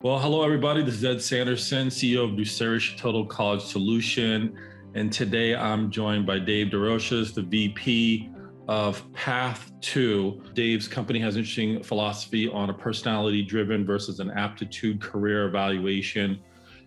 Well, hello, everybody. This is Ed Sanderson, CEO of Ducerus Total College Solution. And today I'm joined by Dave Des Rochers, the VP of Path 2. Dave's company has an interesting philosophy on a personality-driven versus an aptitude career evaluation.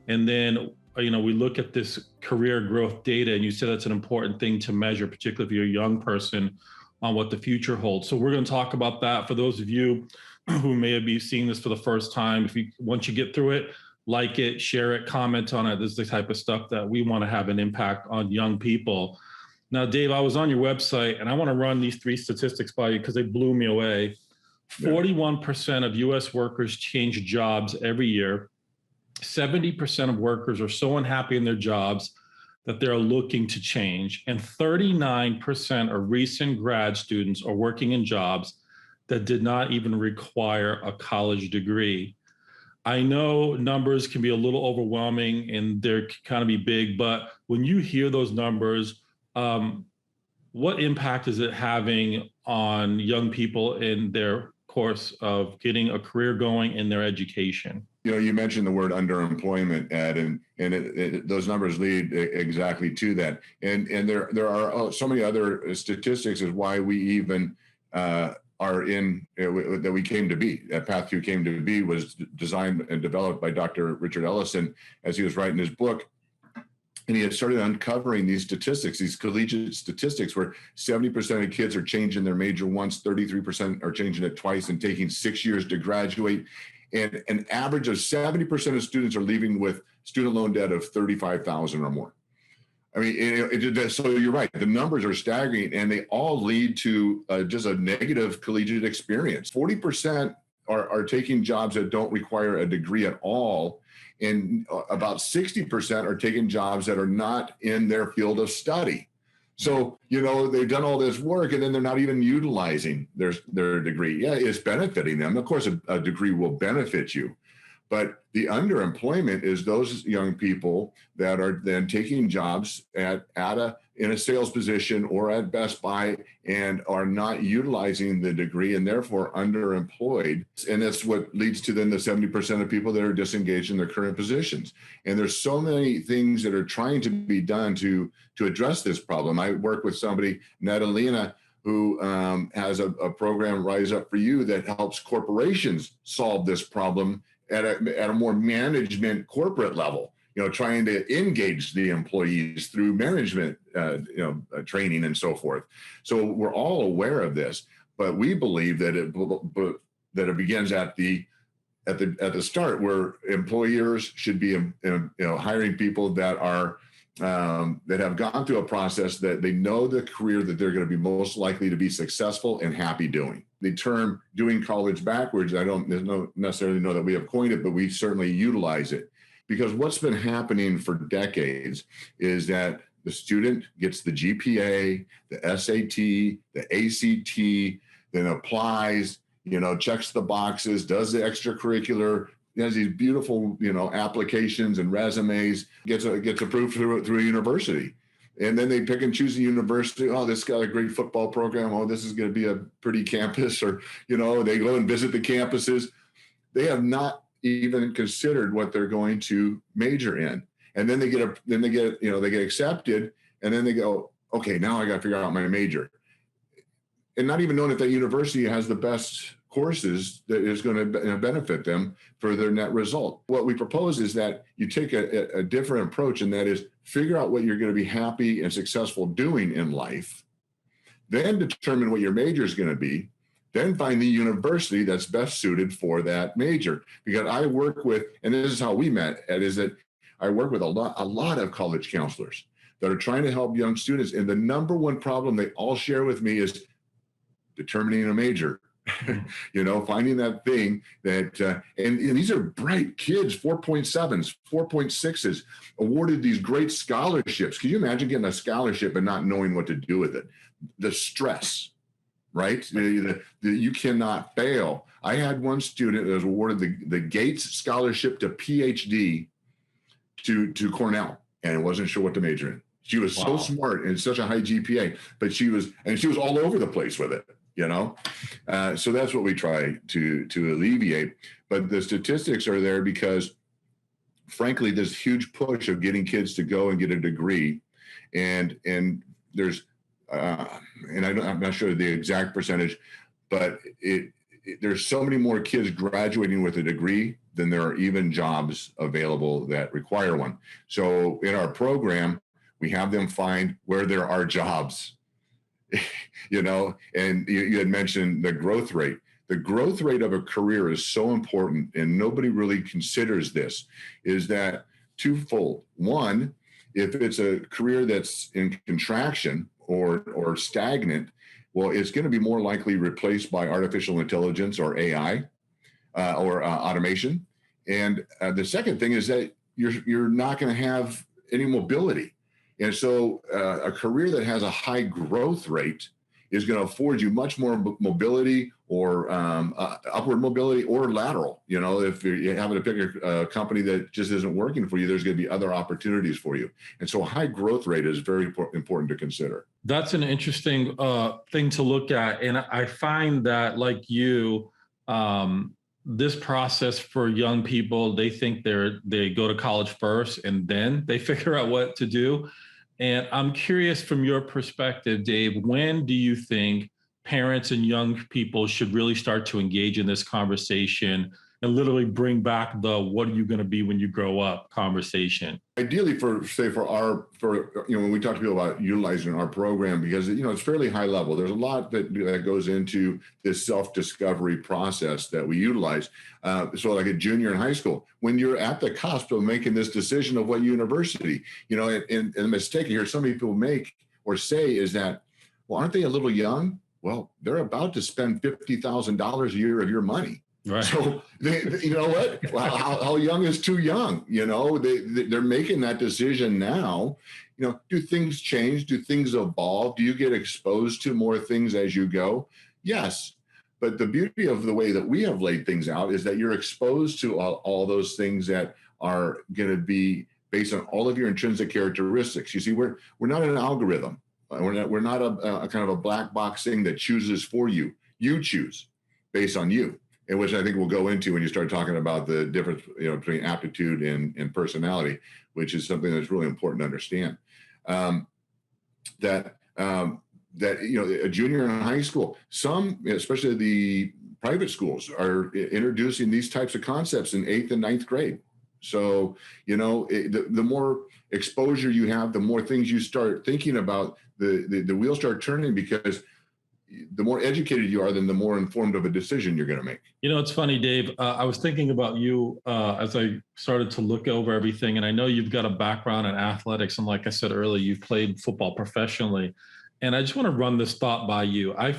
And then, we look at this career growth data, and you said that's an important thing to measure, particularly if you're a young person, on what the future holds. So we're going to talk about that. For those of you who may be seeing this for the first time, once you get through it, like it, share it, comment on it. This is the type of stuff that we want to have an impact on young people. Now, Dave, I was on your website and I want to run these three statistics by you because they blew me away. 41% of US workers change jobs every year. 70% of workers are so unhappy in their jobs that they're looking to change. And 39% of recent grad students are working in jobs that did not even require a college degree. I know numbers can be a little overwhelming and they're kind of be big, but when you hear those numbers, what impact is it having on young people in their course of getting a career going in their education? You mentioned the word underemployment, Ed, and those numbers lead exactly to that. And there are so many other statistics as why we even are in that we came to be. That Path 2 came to be was designed and developed by Dr. Richard Ellison as he was writing his book. And he had started uncovering these statistics, these collegiate statistics, where 70% of kids are changing their major once, 33% are changing it twice, and taking 6 years to graduate. And an average of 70% of students are leaving with student loan debt of $35,000 or more. I mean, so you're right. The numbers are staggering, and they all lead to just a negative collegiate experience. 40% are taking jobs that don't require a degree at all, and about 60% are taking jobs that are not in their field of study. So, they've done all this work and then they're not even utilizing their degree. Yeah, it's benefiting them. Of course, a degree will benefit you. But the underemployment is those young people that are then taking jobs in a sales position or at Best Buy and are not utilizing the degree and therefore underemployed. And that's what leads to then the 70% of people that are disengaged in their current positions. And there's so many things that are trying to be done to address this problem. I work with somebody, Natalina, who has a program, Rise Up For You, that helps corporations solve this problem at a more management corporate level, trying to engage the employees through management, training and so forth. So we're all aware of this, but we believe that it begins at the start, where employers should be, hiring people that are that have gone through a process that they know the career that they're going to be most likely to be successful and happy doing. The term doing college backwards, necessarily know that we have coined it, but we certainly utilize it, because what's been happening for decades is that the student gets the GPA, the SAT, the ACT, then applies, checks the boxes, does the extracurricular, has these beautiful, applications and resumes, gets approved through a university. And then they pick and choose a university. Oh, this got a great football program. Oh, this is going to be a pretty campus, or, they go and visit the campuses. They have not even considered what they're going to major in. And then they get accepted, and then they go, okay, now I got to figure out my major. And not even knowing if that university has the best courses that is going to benefit them for their net result. What we propose is that you take a different approach, and that is figure out what you're going to be happy and successful doing in life, then determine what your major is going to be, then find the university that's best suited for that major. Because I work with, and this is how we met, Ed, is that I work with a lot of college counselors that are trying to help young students. And the number one problem they all share with me is determining a major. Finding that thing that, and these are bright kids, 4.7s, 4.6s, awarded these great scholarships. Can you imagine getting a scholarship and not knowing what to do with it? The stress, right? You cannot fail. I had one student that was awarded the Gates Scholarship to PhD to Cornell, and wasn't sure what to major in. She was so smart and such a high GPA, but she was all over the place with it. you know? So that's what we try to alleviate. But the statistics are there because, frankly, there's huge push of getting kids to go and get a degree. And there's, I'm not sure the exact percentage, but there's so many more kids graduating with a degree than there are even jobs available that require one. So in our program, we have them find where there are jobs, you know, and you had mentioned the growth rate. The growth rate of a career is so important, and nobody really considers this, is that twofold. One, if it's a career that's in contraction or stagnant, well, it's going to be more likely replaced by artificial intelligence or AI or automation. And the second thing is that you're not going to have any mobility. And so a career that has a high growth rate is going to afford you much more mobility or upward mobility or lateral. You know, if you're having to pick a company that just isn't working for you, there's going to be other opportunities for you. And so a high growth rate is very important to consider. That's an interesting thing to look at. And I find that, like you, this process for young people, they think they go to college first and then they figure out what to do. And I'm curious, from your perspective, Dave, when do you think parents and young people should really start to engage in this conversation and literally bring back the "what are you going to be when you grow up" conversation? Ideally, when we talk to people about utilizing our program, because it's fairly high level. There's a lot that goes into this self-discovery process that we utilize. So, like a junior in high school, when you're at the cusp of making this decision of what university, and the mistake here some people make or say is that, well, aren't they a little young? Well, they're about to spend $50,000 a year of your money. Right. So you know what? Well, how young is too young? They're making that decision now. Do things change? Do things evolve? Do you get exposed to more things as you go? Yes. But the beauty of the way that we have laid things out is that you're exposed to all those things that are going to be based on all of your intrinsic characteristics. You see, we're not an algorithm. We're not a kind of a black box thing that chooses for you. You choose based on you. And which I think we'll go into when you start talking about the difference, between aptitude and personality, which is something that's really important to understand. That a junior in high school, some, especially the private schools, are introducing these types of concepts in 8th and 9th grade. So, the more exposure you have, the more things you start thinking about, the wheels start turning, because the more educated you are, then the more informed of a decision you're going to make. It's funny, Dave. I was thinking about you as I started to look over everything, and I know you've got a background in athletics, and like I said earlier, you've played football professionally. And I just want to run this thought by you. I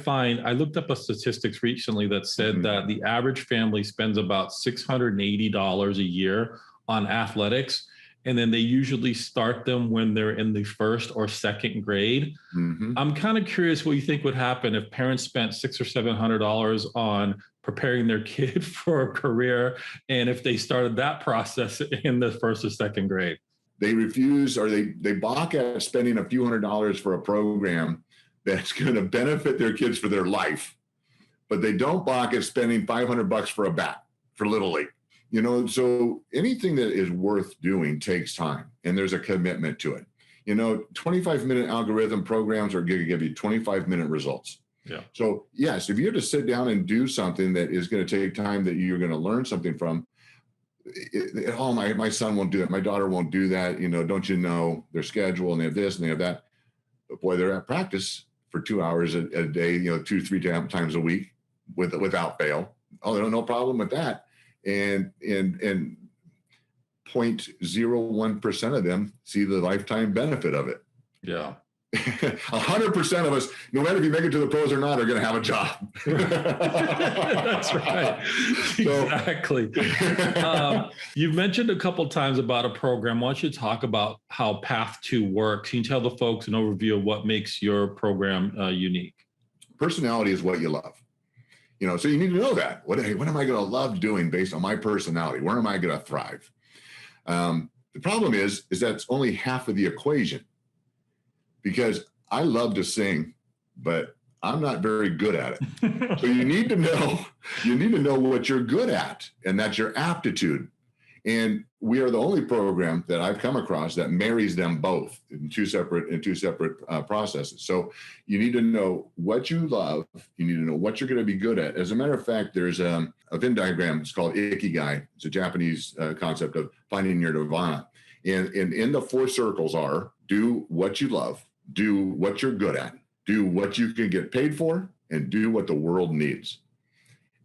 looked up a statistics recently that said that the average family spends about $680 a year on athletics. And then they usually start them when they're in the first or second grade. Mm-hmm. I'm kind of curious what you think would happen if parents spent $600 or $700 on preparing their kid for a career, and if they started that process in the first or second grade. They refuse, or they balk at spending a few $100s for a program that's going to benefit their kids for their life, but they don't balk at spending $500 for a bat for Little League. So anything that is worth doing takes time, and there's a commitment to it. 25-minute algorithm programs are going to give you 25-minute results. Yeah. So yes, if you have to sit down and do something that is going to take time, that you're going to learn something from, my son won't do that. My daughter won't do that. Don't you know their schedule, and they have this and they have that. But boy, they're at practice for 2 hours a day, 2-3 times a week without fail. Oh, no problem with that. And 0.01% of them see the lifetime benefit of it. Yeah. 100% of us, no matter if you make it to the pros or not, are going to have a job. That's right. Exactly. You've mentioned a couple of times about a program. Why don't you talk about how Path 2 works? Can you tell the folks an overview of what makes your program unique? Personality is what you love. So you need to know that. What am I going to love doing based on my personality? Where am I going to thrive? The problem is that's only half of the equation, because I love to sing, but I'm not very good at it. So you need to know what you're good at, and that's your aptitude. And we are the only program that I've come across that marries them both in two separate processes. So you need to know what you love. You need to know what you're going to be good at. As a matter of fact, there's a Venn diagram. It's called Ikigai. It's a Japanese concept of finding your nirvana. And in the four circles are: do what you love, do what you're good at, do what you can get paid for, and do what the world needs.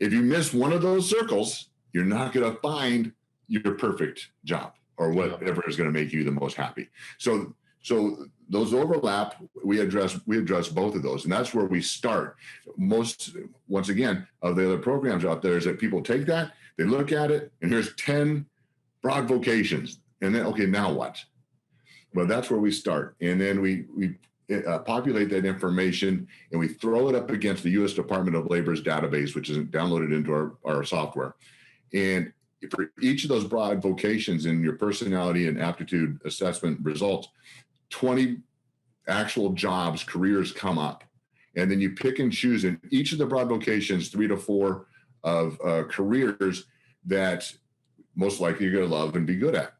If you miss one of those circles, you're not going to find your perfect job or whatever is going to make you the most happy. So those overlap. We address both of those, and that's where we start. Once again, of the other programs out there is that people take that, they look at it, and here's 10 broad vocations, and then okay, now what? Well, that's where we start, and then we populate that information, and we throw it up against the U.S. Department of Labor's database, which is downloaded into our software, and for each of those broad vocations in your personality and aptitude assessment results, 20 actual jobs, careers come up. And then you pick and choose in each of the broad vocations, 3 to 4 of careers that most likely you're going to love and be good at.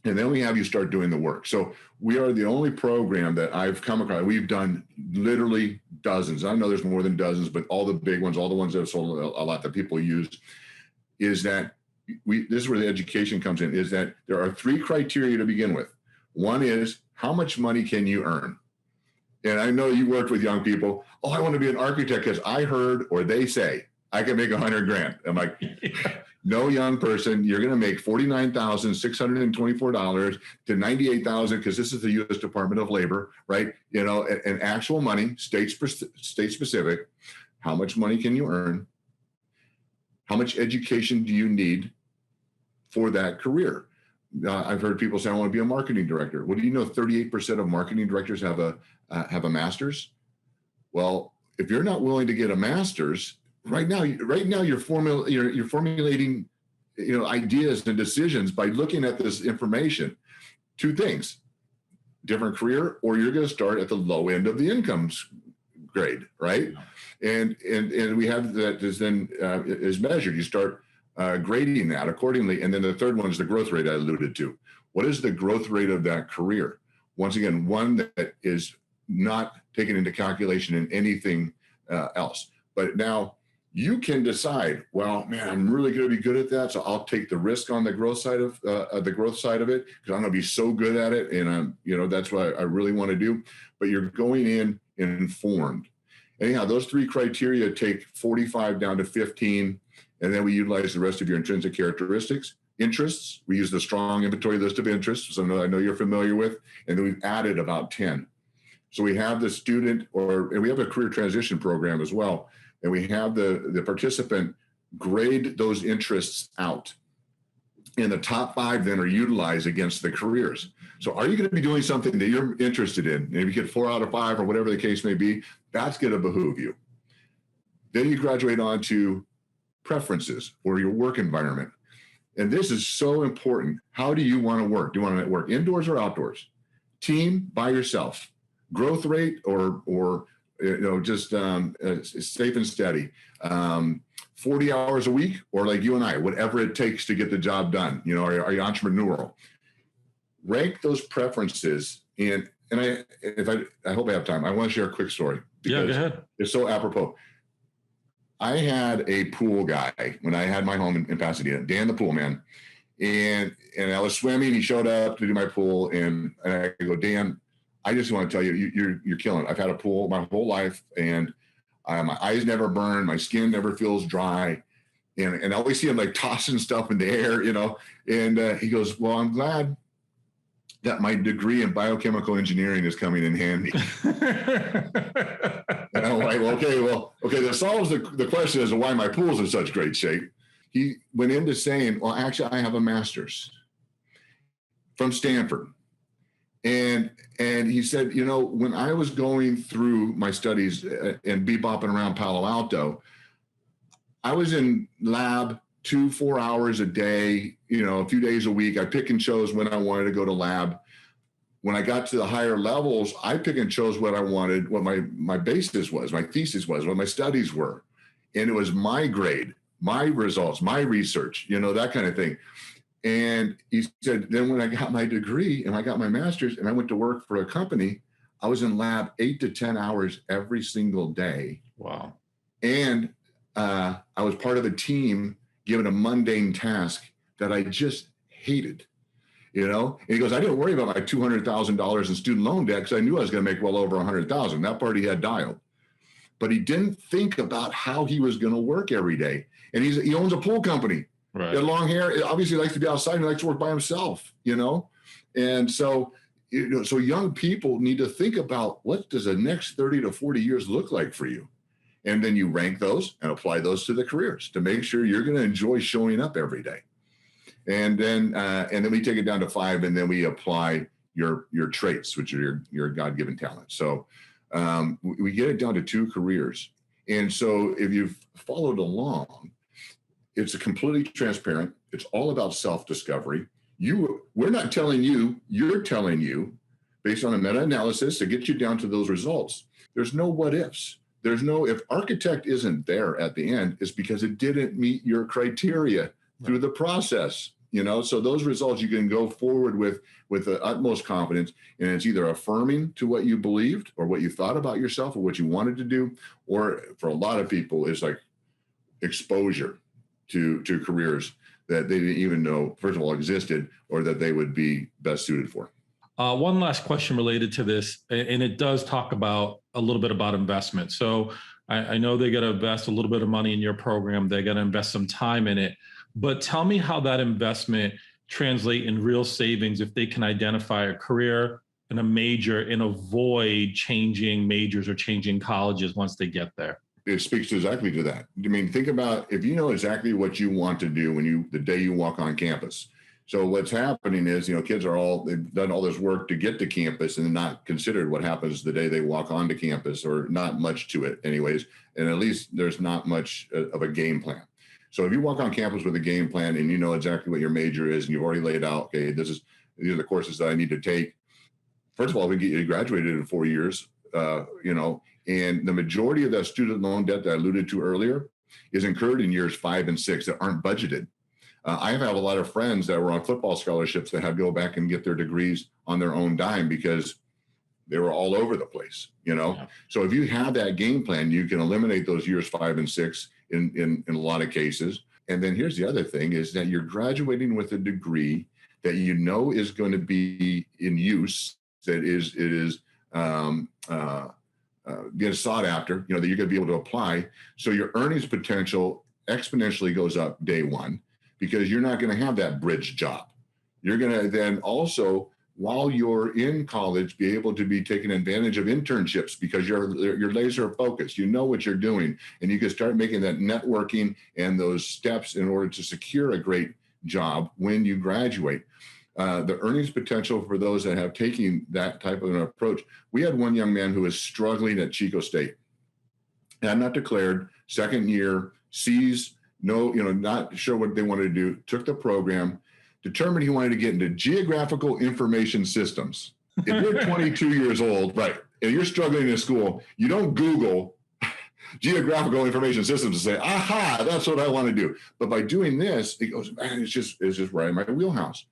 And then we have you start doing the work. So we are the only program that I've come across. We've done literally dozens. I know there's more than dozens, but all the big ones, all the ones that have sold a lot that people use, is that this is where the education comes in, is that there are 3 criteria to begin with. One is, how much money can you earn? And I know you worked with young people. Oh, I want to be an architect because I heard, or they say, I can make $100,000. I'm like, no, young person, you're going to make $49,624 to $98,000 because this is the U.S. Department of Labor, right? You know, and actual money, state specific. How much money can you earn? How much education do you need for that career? I've heard people say, I want to be a marketing director. Well, do you know 38% of marketing directors have a master's? Well, if you're not willing to get a master's, right now you're formulating, ideas and decisions by looking at this information. 2 things: different career, or you're going to start at the low end of the income grade, right? And we have that is measured. You start grading that accordingly. And then the third one is the growth rate I alluded to. What is the growth rate of that career? Once again, one that is not taken into calculation in anything else. But now you can decide, well, man, I'm really going to be good at that, so I'll take the risk on the growth side of it because I'm going to be so good at it, and that's what I really want to do. But you're going in informed. Anyhow, those 3 criteria take 45 down to 15, and then we utilize the rest of your intrinsic characteristics. Interests, we use the strong inventory list of interests, so I know you're familiar with, and then we've added about 10. So we have the student, and we have a career transition program as well, and we have the participant grade those interests out. And the top 5 then are utilized against the careers. So are you going to be doing something that you're interested in? And if you get 4 out of 5 or whatever the case may be, that's going to behoove you. Then you graduate on to preferences or your work environment. And this is so important. How do you want to work? Do you want to work indoors or outdoors? Team, by yourself? Growth rate or just safe and steady? 40 hours a week, or like you and I, whatever it takes to get the job done. Are you entrepreneurial? Rank those preferences. And I hope I have time. I want to share a quick story. Yeah, go ahead. It's so apropos. I had a pool guy when I had my home in Pasadena, Dan the pool man. And I was swimming. He showed up to do my pool. And I go, Dan, I just want to tell you, you're killing it. I've had a pool my whole life, and my eyes never burn. My skin never feels dry. And I always see him like tossing stuff in the air, and he goes, well, I'm glad that my degree in biochemical engineering is coming in handy. And I'm like, okay, that solves the question as to why my pool's in such great shape. He went into saying, well, actually, I have a master's from Stanford. And he said, when I was going through my studies and bebopping around Palo Alto, I was in lab 2-4 hours a day, a few days a week. I pick and chose when I wanted to go to lab. when I got to the higher levels, I pick and chose what I wanted, what my basis was, my thesis was, what my studies were. And it was my grade, my results, my research, that kind of thing. And he said, then when I got my degree and I got my master's and I went to work for a company, I was in lab 8 to 10 hours every single day. Wow. And I was part of a team given a mundane task that I just hated. And he goes, I didn't worry about my $200,000 in student loan debt because I knew I was going to make well over 100,000. That part he had dialed, but he didn't think about how he was going to work every day. And he owns a pool company. Right. He had long hair. Obviously, he likes to be outside. And he likes to work by himself. And so, so young people need to think about what does the next 30 to 40 years look like for you, and then you rank those and apply those to the careers to make sure you're going to enjoy showing up every day. And then we take it down to 5, and then we apply your traits, which are your God-given talents. So we get it down to 2 careers. And so if you've followed along, it's a completely transparent. It's all about self-discovery. We're not telling you, you're telling you based on a meta-analysis to get you down to those results. There's no what ifs. There's no, if architect isn't there at the end, it's because it didn't meet your criteria through the process, so those results you can go forward with the utmost confidence, and it's either affirming to what you believed or what you thought about yourself or what you wanted to do, or for a lot of people, it's like exposure to careers that they didn't even know, first of all, existed or that they would be best suited for. One last question related to this, and it does talk about a little bit about investment. So I know they got to invest a little bit of money in your program. They got to invest some time in it. But tell me how that investment translate in real savings if they can identify a career and a major and avoid changing majors or changing colleges once they get there. It speaks exactly to that. I mean, think about if you know exactly what you want to do the day you walk on campus. So what's happening is, kids they've done all this work to get to campus and not considered what happens the day they walk onto campus, or not much to it anyways. And at least there's not much of a game plan. So if you walk on campus with a game plan and you know exactly what your major is and you've already laid out, okay, these are the courses that I need to take. First of all, we get you graduated in 4 years, and the majority of that student loan debt that I alluded to earlier is incurred in years 5 and 6 that aren't budgeted. I have a lot of friends that were on football scholarships that had to go back and get their degrees on their own dime because they were all over the place, Yeah. So if you have that game plan, you can eliminate those years 5 and 6 in a lot of cases. And then here's the other thing is that you're graduating with a degree that is going to be in use, that it is being sought after, that you're going to be able to apply. So your earnings potential exponentially goes up day one, because you're not going to have that bridge job. You're going to then also, while you're in college, be able to be taking advantage of internships because you're laser focused. You know what you're doing, and you can start making that networking and those steps in order to secure a great job when you graduate. The earnings potential for those that have taken that type of an approach. We had one young man who was struggling at Chico State, had not declared, second year, C's, not sure what they wanted to do, took the program, determined he wanted to get into geographical information systems. If you're 22 years old, right, and you're struggling in school, you don't Google geographical information systems and say, aha, that's what I want to do. But by doing this, it goes, man, it's just right in my wheelhouse.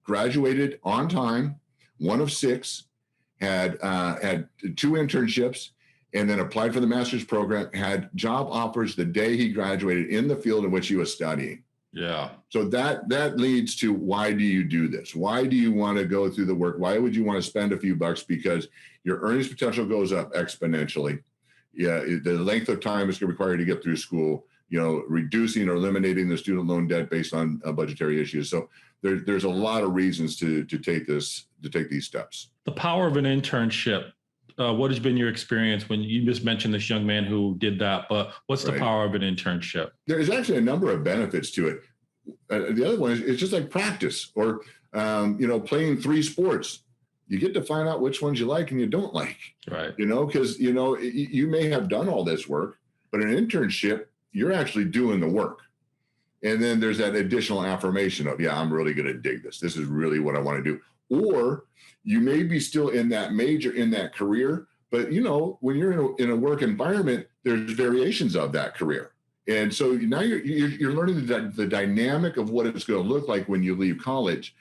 Graduated on time, 1 of 6, had 2 internships, and then applied for the master's program, had job offers the day he graduated in the field in which he was studying. Yeah. So that leads to, why do you do this? Why do you want to go through the work? Why would you want to spend a few bucks? Because your earnings potential goes up exponentially. Yeah, the length of time it's required to get through school, reducing or eliminating the student loan debt based on budgetary issues. So there's a lot of reasons to take these steps. The power of an internship. What has been your experience when you just mentioned this young man who did that, but what's the power of an internship? There's actually a number of benefits to it. The other one is it's just like practice or, playing 3 sports. You get to find out which ones you like and you don't like, right? Because, you may have done all this work, but an internship, you're actually doing the work. And then there's that additional affirmation of, yeah, I'm really going to dig this. This is really what I want to do. or you may be still in that major, in that career, but when you're in a work environment, there's variations of that career. And so now you're learning the dynamic of what it's going to look like when you leave college.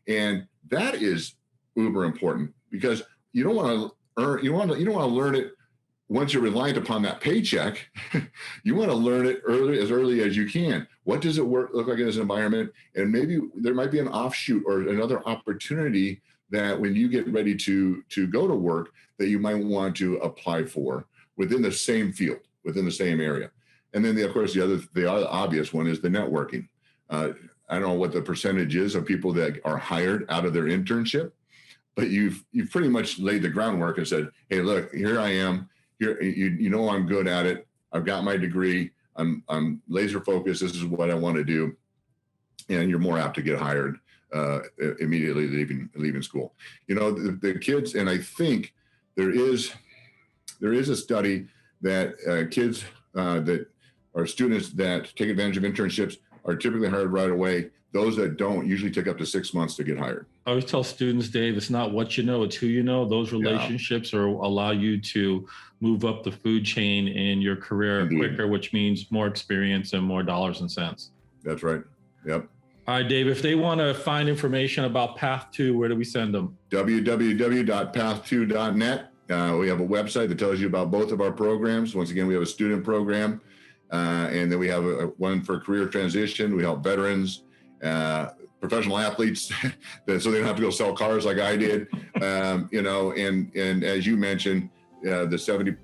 And that is uber important, because you don't want to learn it once you're reliant upon that paycheck. You want to learn it as early as you can. What does it look like in this environment? And maybe there might be an offshoot or another opportunity that when you get ready to go to work, that you might want to apply for within the same field, within the same area. And then, of course, the other obvious one is the networking. I don't know what the percentage is of people that are hired out of their internship, but you've pretty much laid the groundwork and said, hey, look, here I am. Here, I'm good at it. I've got my degree. I'm laser focused. This is what I want to do. And you're more apt to get hired immediately leaving school. The kids, and I think there is a study that kids that are students that take advantage of internships are typically hired right away. Those that don't usually take up to 6 months to get hired. I always tell students, Dave, it's not what you know, it's who you know. Those relationships allow you to move up the food chain in your career quicker, which means more experience and more dollars and cents. That's right. Yep. All right, Dave, if they want to find information about Path 2, where do we send them? www.path2.net. We have a website that tells you about both of our programs. Once again, we have a student program, and then we have one for career transition. We help veterans, professional athletes, so they don't have to go sell cars like I did. And as you mentioned, the 70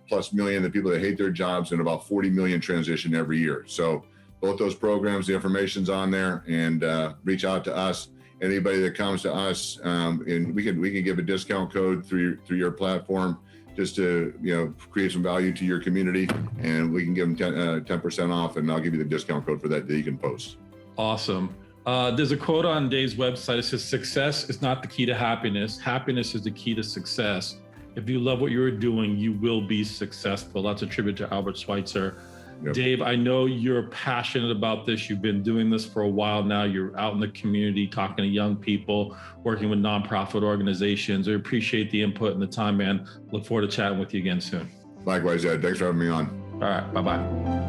plus million, the people that hate their jobs, and about 40 million transition every year. So both those programs, the information's on there, and reach out to us. Anybody that comes to us, and we can give a discount code through your platform, just to create some value to your community, and we can give them 10% off, and I'll give you the discount code for that you can post. Awesome. There's a quote on Dave's website. It says, "Success is not the key to happiness. Happiness is the key to success. If you love what you're doing, you will be successful." That's a tribute to Albert Schweitzer. Yep. Dave, I know you're passionate about this. You've been doing this for a while now. You're out in the community talking to young people, working with nonprofit organizations. I appreciate the input and the time, man. Look forward to chatting with you again soon. Likewise, Ed. Thanks for having me on. All right. Bye-bye.